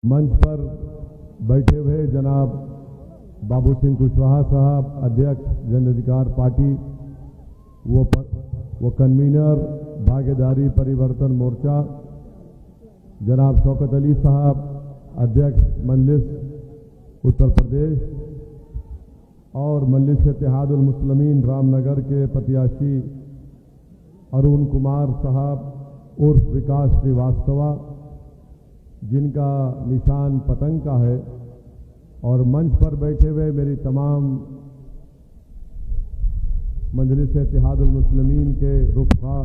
मंच पर बैठे हुए जनाब बाबू सिंह कुशवाहा साहब, अध्यक्ष जन अधिकार पार्टी, वो कन्वीनर भागीदारी परिवर्तन मोर्चा, जनाब शौकत अली साहब, अध्यक्ष मजलिस उत्तर प्रदेश, और मजलिस इत्तेहादुल मुस्लिमीन रामनगर के प्रत्याशी अरुण कुमार साहब उर्फ विकास श्रीवास्तवा, जिनका निशान पतंग का है, और मंच पर बैठे हुए मेरी तमाम मजलिस इत्तेहादुल मुस्लिमीन के रुफ़ा,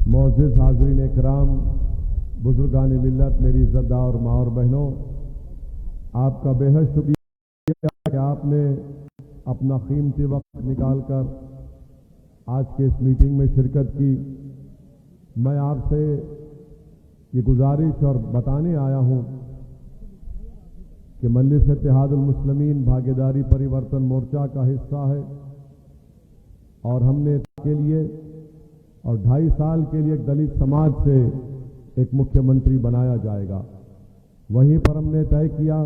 मोअज़्ज़िज़ हाज़रीन इकराम, बुजुर्गान मिल्लत, मेरी इज़्ज़तदार माँ और बहनों, आपका बेहद शुक्रिया कि आपने अपना कीमती वक्त निकालकर आज के इस मीटिंग में शिरकत की। मैं आपसे ये गुजारिश और बताने आया हूं कि मजलिस इत्तेहादुल मुस्लिमीन भागीदारी परिवर्तन मोर्चा का हिस्सा है, और हमने के लिए और 2.5 साल के लिए एक दलित समाज से एक मुख्यमंत्री बनाया जाएगा। वहीं पर हमने तय किया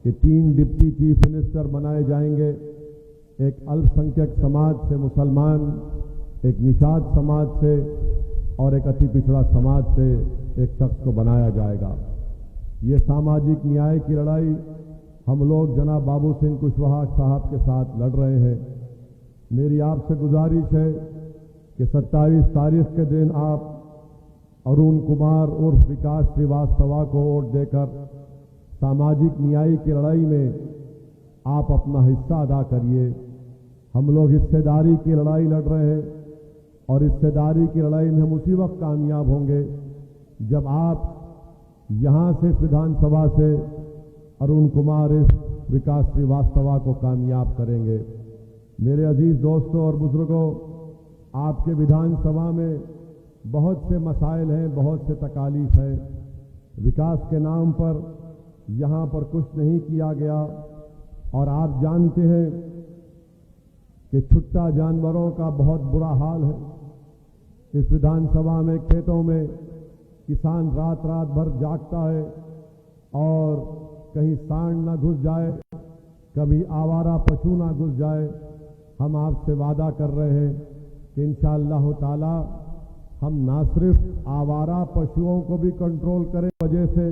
कि 3 डिप्टी चीफ मिनिस्टर बनाए जाएंगे, एक अल्पसंख्यक समाज से मुसलमान, एक निषाद समाज से और एक अति पिछड़ा समाज से एक शख्स को बनाया जाएगा। ये सामाजिक न्याय की लड़ाई हम लोग जनाब बाबू सिंह कुशवाहा साहब के साथ लड़ रहे हैं। मेरी आपसे गुजारिश है कि 27 तारीख के दिन आप अरुण कुमार उर्फ विकास श्रीवास्तवा को वोट देकर सामाजिक न्याय की लड़ाई में आप अपना हिस्सा अदा करिए। हम लोग हिस्सेदारी की लड़ाई लड़ रहे हैं, और हिस्सेदारी की लड़ाई में हम उसी वक्त कामयाब होंगे जब आप यहां से विधानसभा से अरुण कुमार विकास श्रीवास्तवा को कामयाब करेंगे। मेरे अजीज दोस्तों और बुजुर्गों, आपके विधानसभा में बहुत से मसाइल हैं, बहुत से तकालीफ है। विकास के नाम पर यहां पर कुछ नहीं किया गया, और आप जानते हैं कि छुट्टा जानवरों का बहुत बुरा हाल है। इस विधानसभा में खेतों में किसान रात रात भर जागता है, और कहीं सांड ना घुस जाए, कभी आवारा पशु ना घुस जाए। हम आपसे वादा कर रहे हैं कि इंशाअल्लाह ताला हम ना सिर्फ आवारा पशुओं को भी कंट्रोल करें, वजह से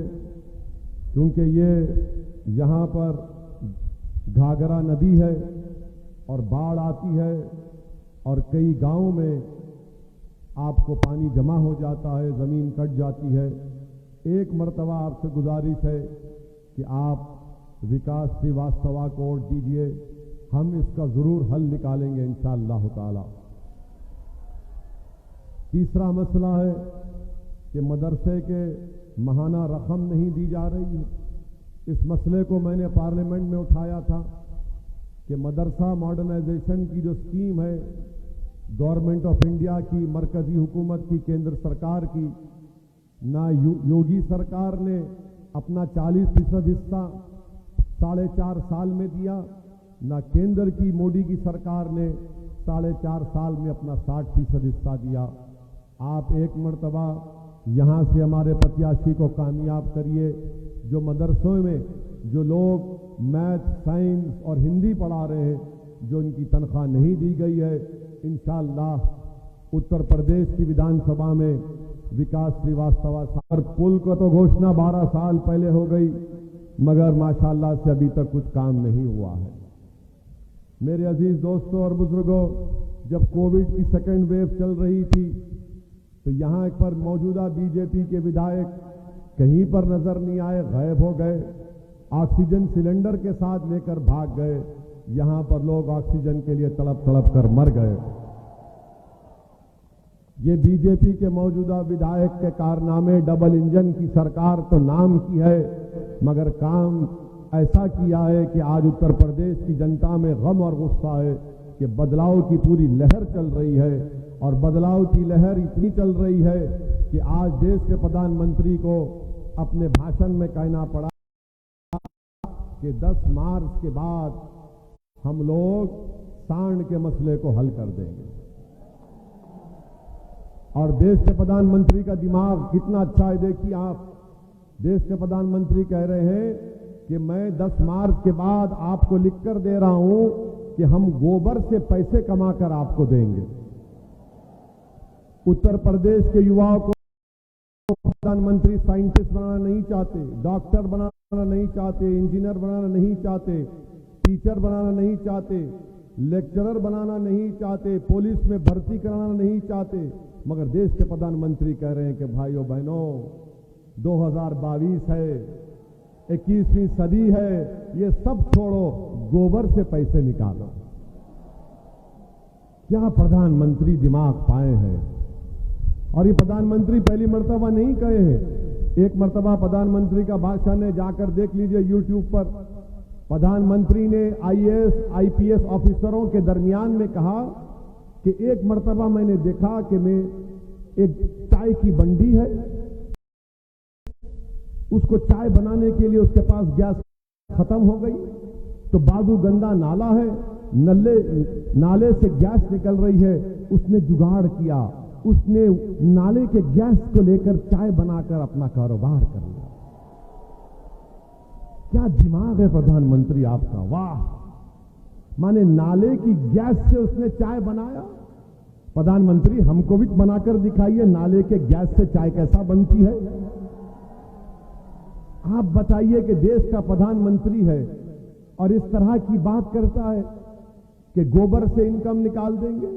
क्योंकि ये यहाँ पर घाघरा नदी है और बाढ़ आती है, और कई गांवों में आपको पानी जमा हो जाता है, ज़मीन कट जाती है। एक मर्तबा आपसे गुजारिश है कि आप विकास श्रीवास्तवा को वोट दीजिए, हम इसका ज़रूर हल निकालेंगे इंशाअल्लाह ताला। तीसरा मसला है कि मदरसे के माहाना रकम नहीं दी जा रही है। इस मसले को मैंने पार्लियामेंट में उठाया था कि मदरसा मॉडर्नाइजेशन की जो स्कीम है गवर्नमेंट ऑफ इंडिया की, मरकजी हुकूमत की, केंद्र सरकार की, ना योगी सरकार ने अपना 40% हिस्सा 4.5 साल में दिया, ना केंद्र की मोदी की सरकार ने 4.5 साल में अपना 60% हिस्सा दिया। आप एक मर्तबा यहाँ से हमारे प्रत्याशी को कामयाब करिए। जो मदरसों में जो लोग मैथ, साइंस और हिंदी पढ़ा रहे हैं, जो इनकी तनख्वाह नहीं दी गई है, इंशाअल्लाह उत्तर प्रदेश की विधानसभा में विकास श्रीवास्तवा साहब, पुल को तो घोषणा 12 साल पहले हो गई, मगर माशाअल्लाह से अभी तक कुछ काम नहीं हुआ है। मेरे अजीज दोस्तों और बुजुर्गों, जब कोविड की सेकेंड वेव चल रही थी तो यहाँ पर मौजूदा बीजेपी के विधायक कहीं पर नजर नहीं आए, गायब हो गए। ऑक्सीजन सिलेंडर के साथ लेकर भाग गए। यहाँ पर लोग ऑक्सीजन के लिए तड़प तड़प कर मर गए। ये बीजेपी के मौजूदा विधायक के कारनामे, डबल इंजन की सरकार तो नाम की है, मगर काम ऐसा किया है कि आज उत्तर प्रदेश की जनता में गम और गुस्सा है कि बदलाव की पूरी लहर चल रही है, और बदलाव की लहर इतनी चल रही है कि आज देश के प्रधानमंत्री को अपने भाषण में कहना पड़ा कि 10 मार्च के बाद हम लोग सांड के मसले को हल कर देंगे। और देश के प्रधानमंत्री का दिमाग कितना अच्छा है, देखिए आप देश के प्रधानमंत्री कह रहे हैं कि मैं 10 मार्च के बाद आपको लिखकर दे रहा हूं कि हम गोबर से पैसे कमाकर आपको देंगे। उत्तर प्रदेश के युवाओं को प्रधानमंत्री साइंटिस्ट बनाना नहीं चाहते, डॉक्टर बनाना नहीं चाहते, इंजीनियर बनाना नहीं चाहते, टीचर बनाना नहीं चाहते, लेक्चरर बनाना नहीं चाहते, पुलिस में भर्ती कराना नहीं चाहते, मगर देश के प्रधानमंत्री कह रहे हैं कि भाइयों बहनों 2022 है, 21वीं सदी है, ये सब छोड़ो, गोबर से पैसे निकालो। क्या प्रधानमंत्री दिमाग पाए हैं। और ये प्रधानमंत्री पहली मर्तबा नहीं कहे हैं। एक मर्तबा प्रधानमंत्री का भाषण है, जाकर देख लीजिए यूट्यूब पर। प्रधानमंत्री ने आईएएस आईपीएस ऑफिसरों के दरमियान में कहा कि एक मर्तबा मैंने देखा कि मैं एक चाय की बंडी है, उसको चाय बनाने के लिए उसके पास गैस खत्म हो गई, तो बाजू गंदा नाला है, नाले से गैस निकल रही है, उसने जुगाड़ किया, उसने नाले के गैस को लेकर चाय बनाकर अपना कारोबार कर लिया। क्या दिमाग है प्रधानमंत्री आपका, वाह। माने नाले की गैस से उसने चाय बनाया। प्रधानमंत्री हमको भी बनाकर दिखाइए, नाले के गैस से चाय कैसा बनती है। आप बताइए कि देश का प्रधानमंत्री है और इस तरह की बात करता है कि गोबर से इनकम निकाल देंगे।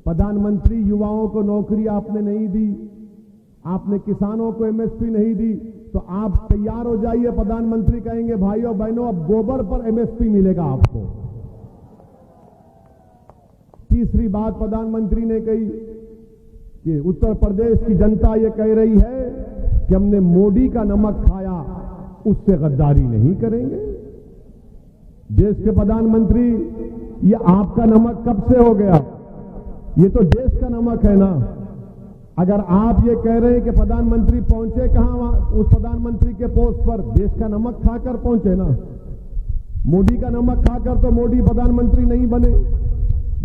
प्रधानमंत्री युवाओं को नौकरी आपने नहीं दी, आपने किसानों को एमएसपी नहीं दी, तो आप तैयार हो जाइए। प्रधानमंत्री कहेंगे भाइयों बहनों अब गोबर पर एमएसपी मिलेगा आपको। तीसरी बात प्रधानमंत्री ने कही कि उत्तर प्रदेश की जनता ये कह रही है कि हमने मोदी का नमक खाया, उससे गद्दारी नहीं करेंगे। देश के प्रधानमंत्री ये आपका नमक कब से हो गया, ये तो देश का नमक है ना। अगर आप ये कह रहे हैं कि प्रधानमंत्री पहुंचे कहां, उस प्रधानमंत्री के पोस्ट पर देश का नमक खाकर पहुंचे ना। मोदी का नमक खाकर तो मोदी प्रधानमंत्री नहीं बने,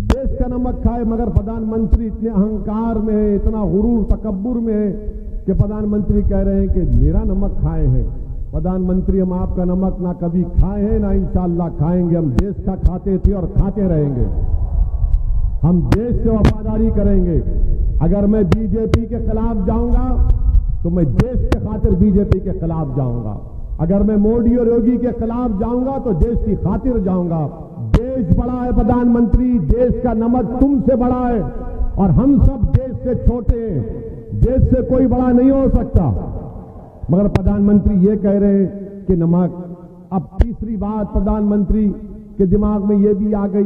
देश का नमक खाए। मगर प्रधानमंत्री इतने अहंकार में है, इतना गुरूर तकब्बुर में है कि प्रधानमंत्री कह रहे हैं कि मेरा नमक खाए हैं। प्रधानमंत्री हम आपका नमक ना कभी खाए हैं ना इंशाअल्लाह खाएंगे। हम देश का खाते थे और खाते रहेंगे। हम देश से वफादारी करेंगे। अगर मैं बीजेपी के खिलाफ जाऊंगा तो मैं देश के खातिर बीजेपी के खिलाफ जाऊंगा। अगर मैं मोदी और योगी के खिलाफ जाऊंगा तो देश की खातिर जाऊंगा। देश बड़ा है प्रधानमंत्री, देश का नमक तुमसे बड़ा है और हम सब देश से छोटे हैं। देश से कोई बड़ा नहीं हो सकता। मगर प्रधानमंत्री ये कह रहे हैं कि नमक। अब तीसरी बात प्रधानमंत्री के दिमाग में ये भी आ गई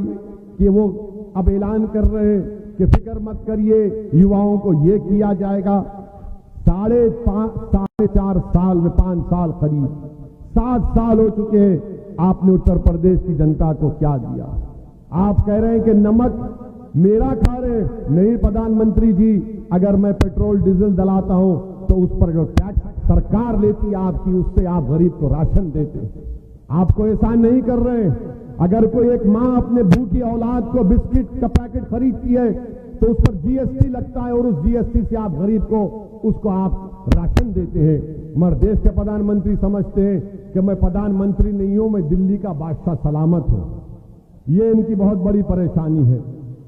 कि वो अब ऐलान कर रहे हैं कि फिक्र मत करिए, युवाओं को ये किया जाएगा। 4.5 साल में 5 साल करीब 7 साल हो चुके हैं, आपने उत्तर प्रदेश की जनता को क्या दिया। आप कह रहे हैं कि नमक मेरा खा रहे हैं। नहीं प्रधानमंत्री जी, अगर मैं पेट्रोल डीजल डलाता हूं तो उस पर जो टैक्स सरकार लेती है आपकी, उससे आप गरीब को राशन देते हैं। आपको एहसान नहीं कर रहे हैं। अगर कोई एक मां अपने भूखी औलाद को बिस्किट का पैकेट खरीदती है तो उस पर जीएसटी लगता है और उस जीएसटी से आप गरीब को उसको आप राशन देते हैं। मगर देश के प्रधानमंत्री समझते हैं कि मैं प्रधानमंत्री नहीं हूं, मैं दिल्ली का बादशाह सलामत हूं। ये इनकी बहुत बड़ी परेशानी है।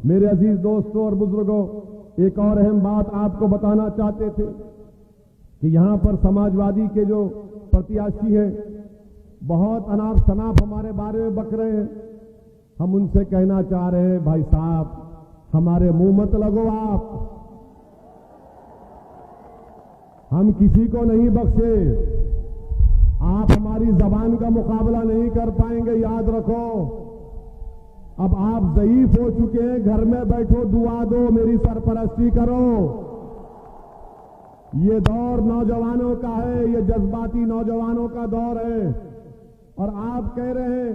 मेरे अजीज दोस्तों और बुजुर्गों, एक और अहम बात आपको बताना चाहते थे कि यहां पर समाजवादी के जो प्रत्याशी हैं बहुत अनाप शनाप हमारे बारे में बक रहे हैं। हम उनसे कहना चाह रहे हैं भाई साहब, हमारे मुंह मत लगो आप। हम किसी को नहीं बख्शे। आप हमारी जबान का मुकाबला नहीं कर पाएंगे, याद रखो। अब आप ज़ईफ हो चुके हैं, घर में बैठो, दुआ दो, मेरी सरपरस्ती करो। ये दौर नौजवानों का है, ये जज्बाती नौजवानों का दौर है। और आप कह रहे हैं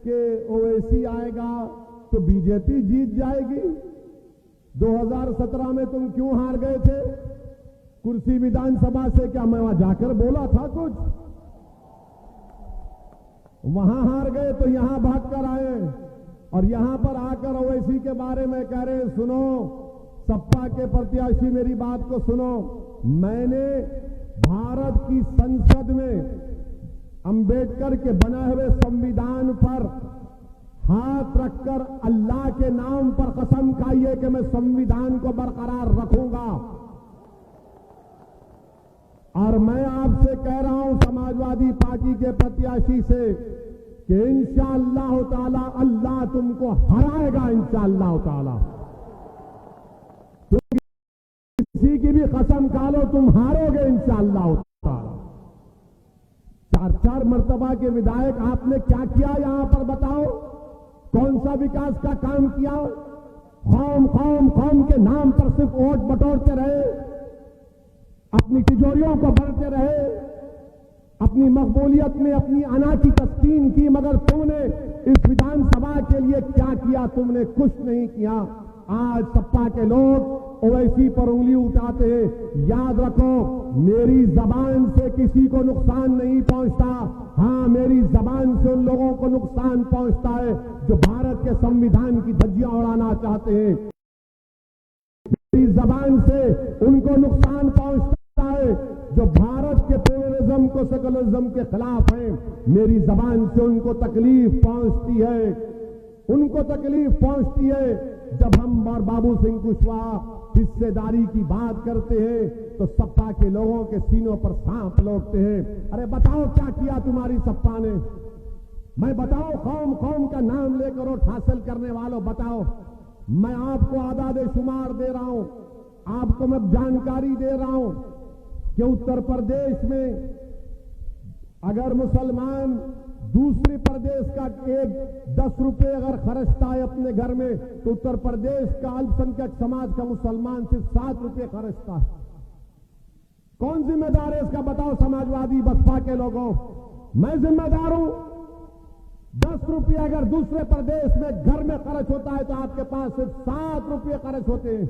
कि ओवैसी आएगा तो बीजेपी जीत जाएगी। 2017 में तुम क्यों हार गए थे कुर्सी विधानसभा से? क्या मैं वहां जाकर बोला था कुछ? वहां हार गए तो यहां भागकर आए और यहां पर आकर ओवैसी के बारे में कह रहे हैं। सुनो, सपा के प्रत्याशी, मेरी बात को सुनो। मैंने भारत की संसद में अंबेडकर के बनाए हुए संविधान पर हाथ रखकर अल्लाह के नाम पर कसम खाइए कि मैं संविधान को बरकरार रखूंगा। और मैं आपसे कह रहा हूं समाजवादी पार्टी के प्रत्याशी से कि इंशाअल्लाह ताला अल्लाह तुमको हराएगा इंशाअल्लाह ताला। तुम किसी की भी कसम खा लो तुम हारोगे इंशाअल्लाह ताला। 4-4 मर्तबा के विधायक आपने क्या किया यहां पर बताओ? कौन सा विकास का काम किया? कौम के नाम पर सिर्फ वोट बटोरते रहे, अपनी तिजोरियों को भरते रहे, अपनी मकबूलियत में अपनी अना की तस्कीन की, मगर तुमने इस विधानसभा के लिए क्या किया? तुमने कुछ नहीं किया। आज सपा के लोग ओवैसी पर उंगली उठाते हैं। याद रखो, मेरी जबान से किसी को नुकसान नहीं पहुंचता। हां, मेरी जबान से उन लोगों को नुकसान पहुंचता है जो भारत के संविधान की धज्जियां उड़ाना चाहते हैं। मेरी जबान से उनको नुकसान पहुंचता है जो भारत के प्लुरलिज्म को सेकुलरिज्म के खिलाफ हैं। मेरी जबान से उनको तकलीफ पहुंचती है। उनको तकलीफ पहुंचती है जब हम और बाबू सिंह कुशवाहा हिस्सेदारी की बात करते हैं तो सपा के लोगों के सीनों पर सांप लौटते हैं। अरे बताओ क्या किया तुम्हारी सपा ने? मैं बताओ, कौम का नाम लेकर वोट हासिल करने वालों बताओ। मैं आपको आदादे शुमार दे रहा हूं, आपको मैं जानकारी दे रहा हूं कि उत्तर प्रदेश में अगर मुसलमान दूसरे प्रदेश का एक 10 रुपए अगर खर्चता है अपने घर में, तो उत्तर प्रदेश का अल्पसंख्यक समाज का मुसलमान सिर्फ 7 रुपए खर्चता है। कौन जिम्मेदार है इसका बताओ? समाजवादी बसपा के लोगों। मैं जिम्मेदार हूं। 10 रुपये अगर दूसरे प्रदेश में घर में खर्च होता है तो आपके पास सिर्फ 7 रुपये खर्च होते हैं।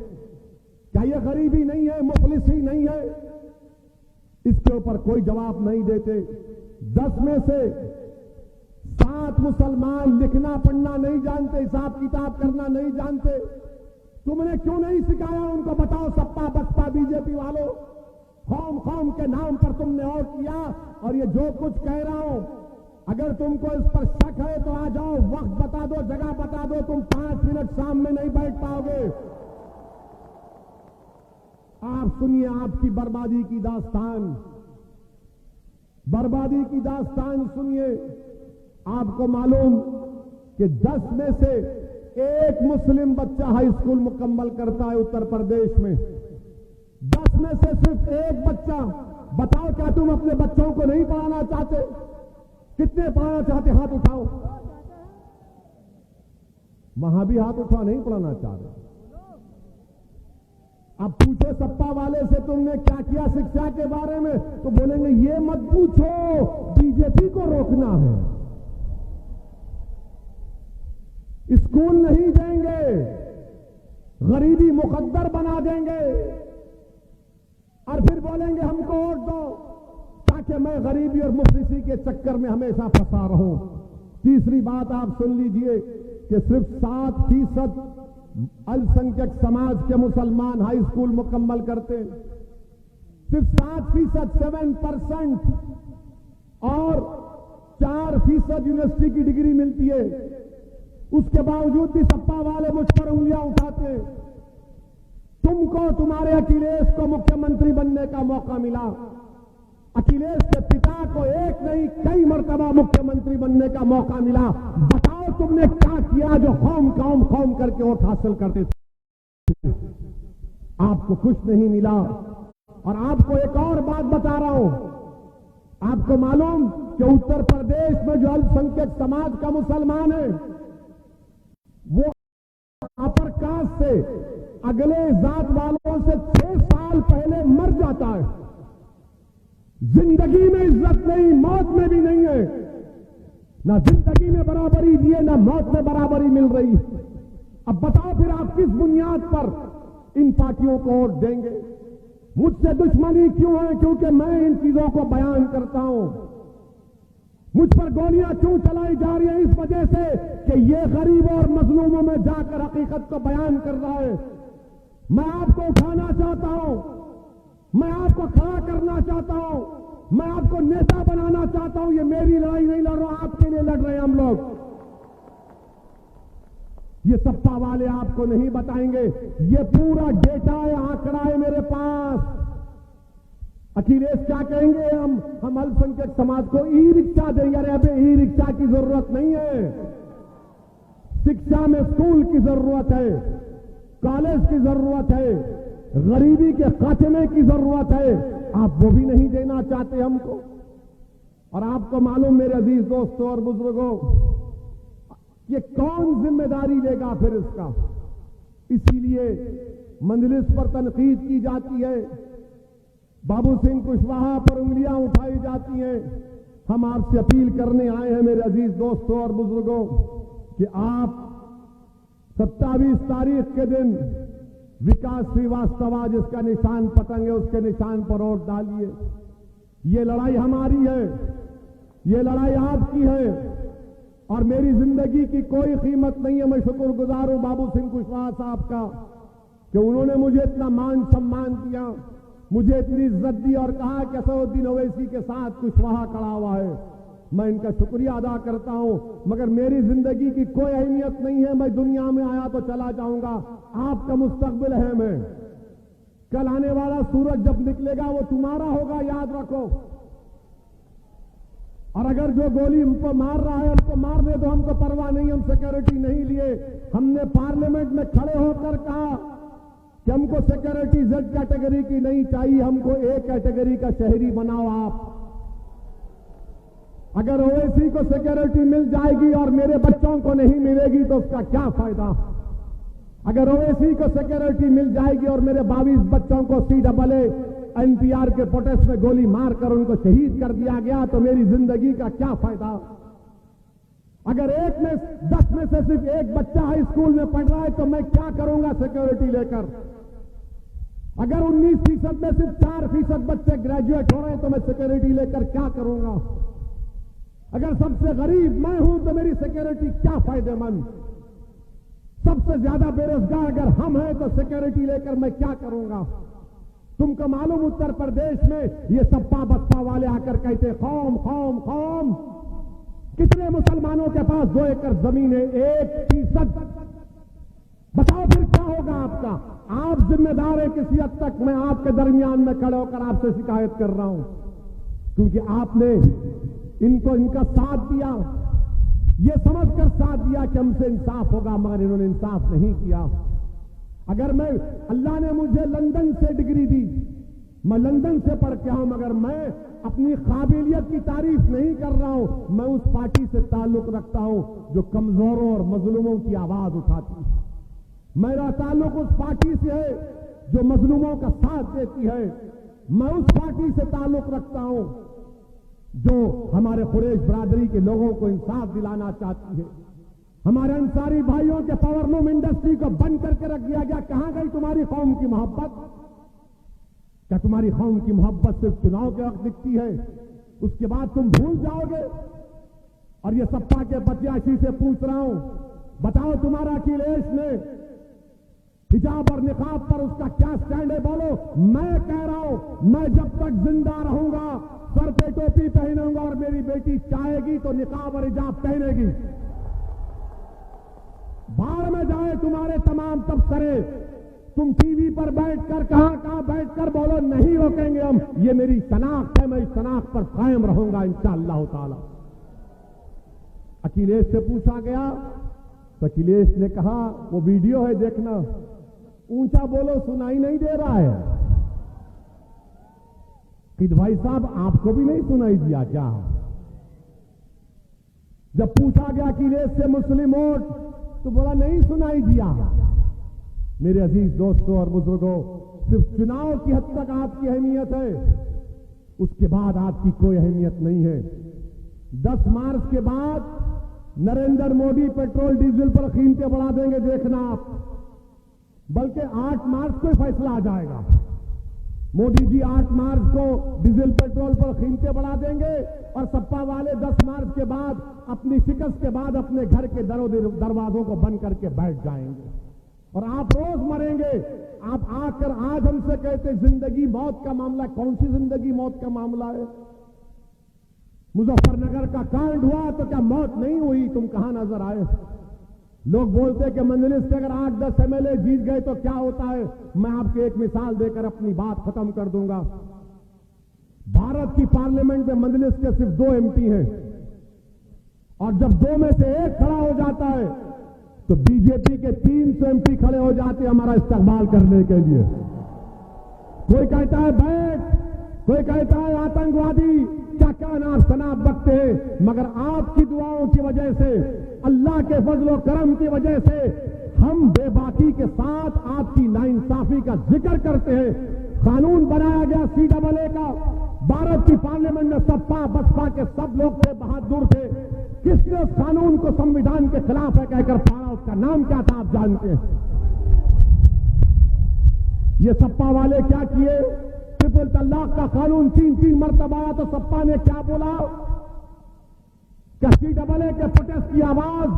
क्या यह गरीबी नहीं है, मुफलिसी नहीं है? इसके ऊपर कोई जवाब नहीं देते। 10 में से 7 मुसलमान लिखना पढ़ना नहीं जानते, हिसाब किताब करना नहीं जानते। तुमने क्यों नहीं सिखाया उनको? बताओ सपा बसपा बीजेपी वालों, कौम के नाम पर तुमने और किया। और ये जो कुछ कह रहा हूं, अगर तुमको इस पर शक है तो आ जाओ, वक्त बता दो, जगह बता दो, तुम 5 मिनट सामने नहीं बैठ पाओगे। आप सुनिए आपकी बर्बादी की दास्तान, बर्बादी की दास्तान सुनिए। आपको मालूम कि 10 में से 1 मुस्लिम बच्चा हाई स्कूल मुकम्मल करता है उत्तर प्रदेश में। 10 में से सिर्फ 1 बच्चा। बताओ क्या तुम अपने बच्चों को नहीं पढ़ाना चाहते? कितने पढ़ाना चाहते? हाथ उठाओ। वहां भी हाथ उठा, नहीं पढ़ाना चाह रहे। अब पूछो सपा वाले से तुमने क्या किया शिक्षा के बारे में, तो बोलेंगे ये मत पूछो, बीजेपी को रोकना है, स्कूल नहीं देंगे, गरीबी मुकद्दर बना देंगे, और फिर बोलेंगे हमको वोट दो ताकि मैं गरीबी और मुफलिसी के चक्कर में हमेशा फंसा रहूं। तीसरी बात आप सुन लीजिए कि सिर्फ 7% अल्पसंख्यक समाज के मुसलमान हाई स्कूल मुकम्मल करते हैं। सिर्फ 7%, 7%, और 4% यूनिवर्सिटी की डिग्री मिलती है। उसके बावजूद भी सपा वाले मुझ पर उंगलियां उठाते हैं। तुमको तुम्हारे अखिलेश को मुख्यमंत्री बनने का मौका मिला। अखिलेश के पिता को एक नहीं कई मर्तबा मुख्यमंत्री बनने का मौका मिला। बताओ तुमने क्या किया जो कौम करके वोट हासिल करते थे? आपको कुछ नहीं मिला। और आपको एक और बात बता रहा हूं, आपको मालूम कि उत्तर प्रदेश में जो अल्पसंख्यक समाज का मुसलमान है वो अपर कास्ट से अगले जात वालों से 6 साल पहले मर जाता है। जिंदगी में इज्जत नहीं, मौत में भी नहीं है। ना जिंदगी में बराबरी दिए, ना मौत में बराबरी मिल रही। अब बताओ फिर आप किस बुनियाद पर इन पार्टियों को वोट देंगे? मुझसे दुश्मनी क्यों है? क्योंकि मैं इन चीजों को बयान करता हूं। मुझ पर गोलियां क्यों चलाई जा रही हैं? इस वजह से कि ये गरीबों और मजलूमों में जाकर हकीकत को बयान कर रहा है। मैं आपको उठाना चाहता हूं मैं आपको खड़ा करना चाहता हूं, मैं आपको नेता बनाना चाहता हूं। ये मेरी लड़ाई नहीं लड़ रहा, आपके लिए लड़ रहे हैं हम लोग। ये सपा वाले आपको नहीं बताएंगे, ये पूरा डेटा है, आंकड़ा है मेरे पास। अखिलेश क्या कहेंगे, हम अल्पसंख्यक समाज को ई रिक्शा देंगे। अरे अबे ई रिक्शा की जरूरत नहीं है, शिक्षा में स्कूल की जरूरत है, कॉलेज की जरूरत है, गरीबी के खात्मे की जरूरत है। आप वो भी नहीं देना चाहते हमको। और आपको मालूम मेरे अजीज दोस्तों और बुजुर्गों, ये कौन जिम्मेदारी लेगा फिर इसका? इसीलिए मंजलिस पर तनकीद की जाती है, बाबू सिंह कुशवाहा पर उंगलियां उठाई जाती हैं। हम आपसे अपील करने आए हैं मेरे अजीज दोस्तों और बुजुर्गों कि आप 27 तारीख के दिन विकास श्रीवास्तव जिसका निशान पतंग है उसके निशान पर वोट डालिए। ये लड़ाई हमारी है, ये लड़ाई आपकी है और मेरी जिंदगी की कोई कीमत नहीं है। मैं शुक्रगुजार हूं बाबू सिंह कुशवाहा साहब का कि उन्होंने मुझे इतना मान सम्मान दिया, मुझे इतनी इज्जत दी और कहा कि असदुद्दीन ओवैसी के साथ कुशवाहा खड़ा हुआ है। मैं इनका शुक्रिया अदा करता हूं, मगर मेरी जिंदगी की कोई अहमियत नहीं है। मैं दुनिया में आया तो चला जाऊंगा, आपका मुस्तकबिल है। मैं कल आने वाला सूरज जब निकलेगा वो तुम्हारा होगा, याद रखो। और अगर जो गोली हमको मार रहा है हमको मारने दो, हमको परवाह नहीं, हम सिक्योरिटी नहीं लिए। हमने पार्लियामेंट में खड़े होकर कहा कि हमको सिक्योरिटी जेड कैटेगरी की नहीं चाहिए, हमको ए कैटेगरी का शहरी बनाओ आप। अगर ओवैसी को सिक्योरिटी मिल जाएगी और मेरे बच्चों को नहीं मिलेगी तो उसका क्या फायदा? अगर ओवैसी को सिक्योरिटी मिल जाएगी और मेरे 22 बच्चों को CAA NPR के प्रोटेस्ट में गोली मारकर उनको शहीद कर दिया गया तो मेरी जिंदगी का क्या फायदा? अगर 10 में से सिर्फ एक बच्चा हाई स्कूल में पढ़ रहा है तो मैं क्या करूंगा सिक्योरिटी लेकर? अगर 19% में सिर्फ 4% बच्चे ग्रेजुएट हो रहे हैं तो मैं सिक्योरिटी लेकर क्या करूंगा? अगर सबसे गरीब मैं हूं तो मेरी सिक्योरिटी क्या फायदेमंद? सबसे ज्यादा बेरोजगार अगर हम हैं तो सिक्योरिटी लेकर मैं क्या करूंगा? तुमको मालूम उत्तर प्रदेश में ये सपा बसपा वाले आकर कहते कौम कौम कौम। कितने मुसलमानों के पास 2 एकड़ जमीन है? 1%। बताओ फिर क्या होगा आपका? आप जिम्मेदार है किसी हद तक। मैं आपके दरमियान में खड़े होकर आपसे शिकायत कर रहा हूं क्योंकि आपने इनको इनका साथ दिया, ये समझकर साथ दिया कि हमसे इंसाफ होगा, मगर इन्होंने इंसाफ नहीं किया। अगर अल्लाह ने मुझे लंदन से डिग्री दी, मैं लंदन से पढ़ के आऊं, मगर मैं अपनी काबिलियत की तारीफ नहीं कर रहा हूं। मैं उस पार्टी से ताल्लुक रखता हूं जो कमजोरों और मजलूमों की आवाज उठाती है। मेरा ताल्लुक उस पार्टी से है जो मजलूमों का साथ देती है। मैं उस पार्टी से ताल्लुक रखता हूं जो हमारे कुरैश बरादरी के लोगों को इंसाफ दिलाना चाहती है। हमारे अंसारी भाइयों के पावरलूम इंडस्ट्री को बंद करके रख दिया गया। कहां गई तुम्हारी कौम की मोहब्बत? क्या तुम्हारी कौम की मोहब्बत सिर्फ चुनाव के वक्त दिखती है, उसके बाद तुम भूल जाओगे? और ये सपा के प्रत्याशी से पूछ रहा हूं, बताओ तुम्हारा अखिलेश ने हिजाब और निकाब पर उसका क्या स्टैंड है? बोलो। मैं कह रहा हूं, मैं जब तक जिंदा रहूंगा सर पे टोपी पहनूंगा और मेरी बेटी चाहेगी तो निकाब और हिजाब पहनेगी। बाढ़ में जाए तुम्हारे तमाम तबसरे, तुम टीवी पर बैठकर कहां बैठकर बोलो, नहीं रोकेंगे हम। ये मेरी शनाख्त है, मैं इस शनाख्त पर कायम रहूंगा इंशाअल्लाह ताला। अखिलेश से पूछा गया तो अखिलेश ने कहा, वो वीडियो है देखना, ऊंचा बोलो सुनाई नहीं दे रहा है। कि भाई साहब आपको भी नहीं सुनाई दिया क्या? जब पूछा गया अखिलेश से मुस्लिम वोट तो बोला नहीं सुनाई दिया। मेरे अजीज दोस्तों और बुजुर्गों, सिर्फ चुनाव की हद तक आपकी अहमियत है, उसके बाद आपकी कोई अहमियत नहीं है। 10 मार्च के बाद नरेंद्र मोदी पेट्रोल डीजल पर कीमतें बढ़ा देंगे, देखना आप। बल्कि 8 मार्च को फैसला आ जाएगा। मोदी जी 8 मार्च को डीजल पेट्रोल पर कीमतें बढ़ा देंगे और सपा वाले 10 मार्च के बाद अपनी शिकस्त के बाद अपने घर के दरवाजों को बंद करके बैठ जाएंगे। और आप रोज मरेंगे। आप आकर आज हमसे कहते जिंदगी मौत का मामला। कौन सी जिंदगी मौत का मामला है? मुजफ्फरनगर का कांड हुआ तो क्या मौत नहीं हुई? तुम कहां नजर आए? लोग बोलते कि मंजलिस के अगर 8-10 एमएलए जीत गए तो क्या होता है। मैं आपको एक मिसाल देकर अपनी बात खत्म कर दूंगा। भारत की पार्लियामेंट में मंजलिस के सिर्फ 2 एमपी हैं, और जब 2 में से 1 खड़ा हो जाता है तो बीजेपी के 300 एमपी खड़े हो जाते हैं हमारा इस्तेमाल करने के लिए। कोई कहता है बैठ, कोई कहता है आतंकवादी, क्या क्या नाम शनाब बकते हैं। मगर आपकी दुआओं की वजह से, अल्लाह के फजलो करम की वजह से हम बेबाकी के साथ आपकी नाइंसाफी का जिक्र करते हैं। कानून बनाया गया CAA का, भारत की पार्लियामेंट में सपा बसपा के सब लोग थे, बहादुर थे। किसने उस कानून को संविधान के खिलाफ है कहकर फाड़ा? उसका नाम क्या था आप जानते हैं? ये सपा वाले क्या किए? ट्रिपल तलाक का कानून 3 मरतबा आया तो सपा ने क्या बोला? क्या CAA के प्रोटेस्ट की आवाज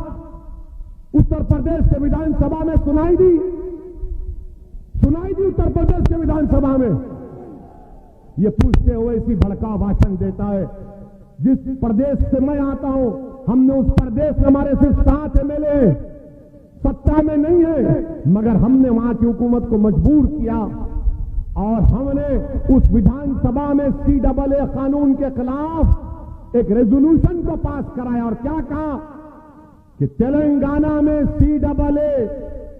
उत्तर प्रदेश के विधानसभा में सुनाई दी? सुनाई दी उत्तर प्रदेश के विधानसभा में? ये पूछते हुए इसी भड़का भाषण देता है। जिस प्रदेश से मैं आता हूं, हमने उस प्रदेश में हमारे सिर्फ 7 एमएलए सत्ता में नहीं है, मगर हमने वहां की हुकूमत को मजबूर किया और हमने उस विधानसभा में CAA कानून के खिलाफ एक रेजोल्यूशन को पास कराया। और क्या कहा कि तेलंगाना में CAA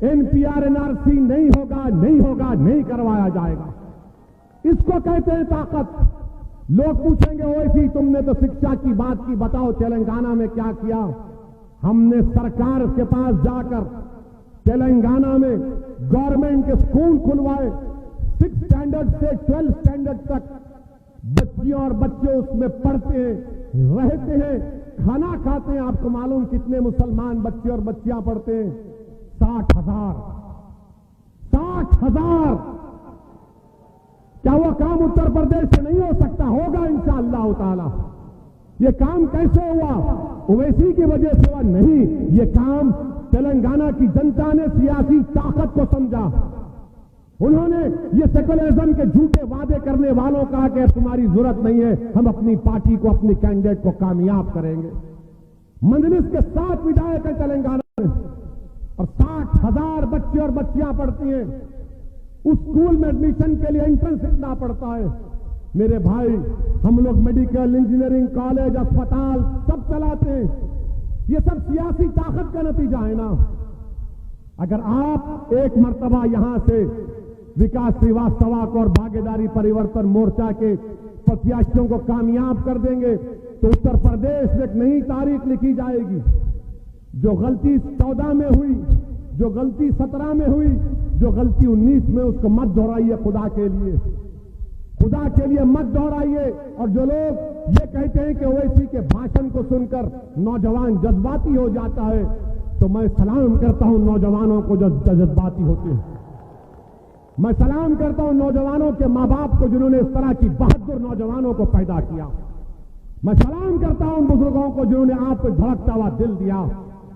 NPR NRC नहीं होगा, नहीं होगा, नहीं करवाया जाएगा। इसको कहते हैं ताकत। लोग पूछेंगे ओवैसी तुमने तो शिक्षा की बात की, बताओ तेलंगाना में क्या किया? हमने सरकार के पास जाकर तेलंगाना में गवर्नमेंट के स्कूल खुलवाए। 6 स्टैंडर्ड से 12 स्टैंडर्ड तक बच्चियों और बच्चे उसमें पढ़ते हैं, रहते हैं, खाना खाते हैं। आपको मालूम कितने मुसलमान बच्चे और बच्चियां पढ़ते हैं? 60,000। 60,000। क्या वो काम उत्तर प्रदेश से नहीं हो सकता? होगा इंशाअल्लाह ताला। ये काम कैसे हुआ? ओवैसी की वजह से हुआ? नहीं, ये काम तेलंगाना की जनता ने सियासी ताकत को समझा। उन्होंने ये सेकुलरिज्म के झूठे वादे करने वालों का कहा कि तुम्हारी जरूरत नहीं है, हम अपनी पार्टी को, अपनी कैंडिडेट को कामयाब करेंगे। मंजलिस के 7 विधायक हैं तेलंगाना में और 60,000 बच्चे और बच्चियां पढ़ती हैं। उस स्कूल में एडमिशन के लिए एंट्रेंस लिखना पड़ता है। मेरे भाई, हम लोग मेडिकल, इंजीनियरिंग कॉलेज, अस्पताल सब चलाते हैं। ये सब सियासी ताकत का नतीजा है ना। अगर आप एक मर्तबा यहां से विकास श्रीवास्तव को और भागीदारी परिवर्तन मोर्चा के प्रत्याशियों को कामयाब कर देंगे तो उत्तर प्रदेश में एक नई तारीख लिखी जाएगी। जो गलती 14 में हुई, जो गलती 17 में हुई, जो गलती 19 में, उसको मत दोहराइए खुदा के लिए। खुदा के लिए मत दोहराइए। और जो लोग ये कहते हैं कि ओवैसी के भाषण को सुनकर नौजवान जज्बाती हो जाता है, तो मैं सलाम करता हूं नौजवानों को जो जज्बाती होते हैं। मैं सलाम करता हूं नौजवानों के मां बाप को जिन्होंने इस तरह की बहादुर नौजवानों को पैदा किया। मैं सलाम करता हूं उन बुजुर्गों को जिन्होंने आपको धड़कता हुआ दिल दिया।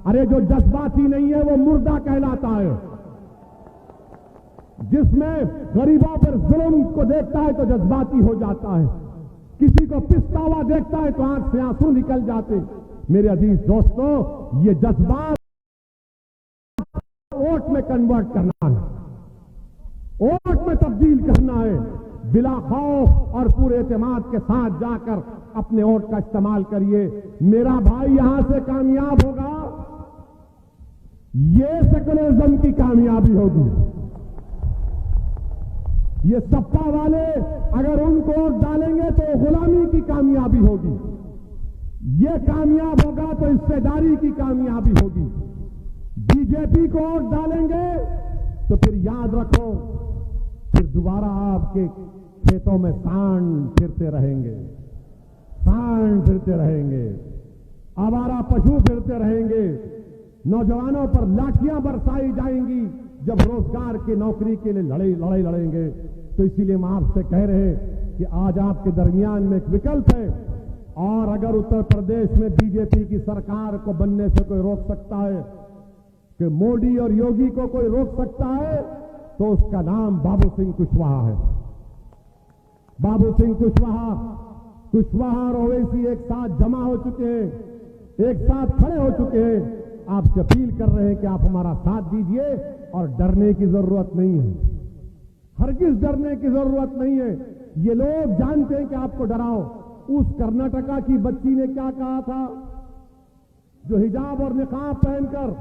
अरे जो जज्बाती नहीं है वो मुर्दा कहलाता है। जिसमें गरीबों पर जुल्म को देखता है तो जज्बाती हो जाता है, किसी को पिसता हुआ देखता है तो आंख से आंसू निकल जाते। मेरे अजीज दोस्तों, ये जज्बात वोट में कन्वर्ट करना है, वोट में तब्दील करना है। बिला खौफ और पूरे एतमाद के साथ जाकर अपने वोट का इस्तेमाल करिए। मेरा भाई यहां से कामयाब होगा, ये सेकुलरिज्म की कामयाबी होगी। ये सपा वाले अगर उनको वोट डालेंगे तो गुलामी की कामयाबी होगी। ये कामयाब होगा तो हिस्सेदारी की कामयाबी होगी। बीजेपी को वोट डालेंगे तो फिर याद रखो, फिर दोबारा आपके खेतों में सांड फिरते रहेंगे, सांड फिरते रहेंगे, आवारा पशु फिरते रहेंगे, नौजवानों पर लाठियां बरसाई जाएंगी जब रोजगार की नौकरी के लिए लड़ाई लड़ेंगे। तो इसीलिए हम आपसे कह रहे हैं कि आज आपके दरमियान में एक विकल्प है, और अगर उत्तर प्रदेश में बीजेपी की सरकार को बनने से कोई रोक सकता है कि मोदी और योगी को कोई रोक सकता है तो उसका नाम बाबू सिंह कुशवाहा है। बाबू सिंह कुशवाहा और ओवैसी एक साथ जमा हो चुके हैं, एक साथ खड़े हो चुके हैं। आपसे अपील कर रहे हैं कि आप हमारा साथ दीजिए और डरने की जरूरत नहीं है, हरगिज डरने की जरूरत नहीं है। ये लोग जानते हैं कि आपको डराओ। उस कर्नाटका की बच्ची ने क्या कहा था, जो हिजाब और निकाब पहनकर,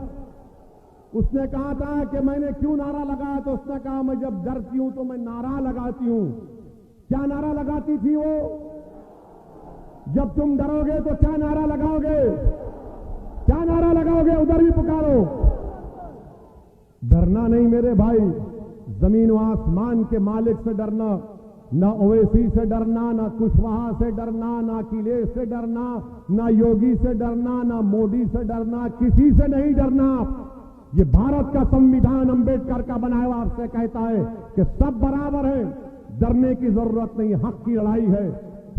उसने कहा था कि मैंने क्यों नारा लगाया, तो उसने कहा मैं जब डरती हूं तो मैं नारा लगाती हूं। क्या नारा लगाती थी वो? जब तुम डरोगे तो क्या नारा लगाओगे? क्या नारा लगाओगे? उधर भी पुकारो। डरना नहीं मेरे भाई, जमीन व आसमान के मालिक से डरना, ना ओवैसी से डरना, ना कुशवाहा से डरना, ना अखिलेश से डरना, ना योगी से डरना, ना मोदी से डरना, किसी से नहीं डरना। ये भारत का संविधान अंबेडकर का बनाया हुआ आपसे कहता है कि सब बराबर हैं, डरने की जरूरत नहीं। हक की लड़ाई है,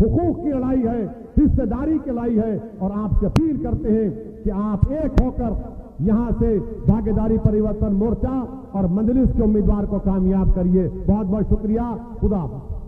हुकूक की लड़ाई है, हिस्सेदारी की लड़ाई है। और आपसे अपील करते हैं कि आप एक होकर यहां से भागीदारी परिवर्तन मोर्चा और मजलिस के उम्मीदवार को कामयाब करिए। बहुत बहुत शुक्रिया। खुदा हाफिज।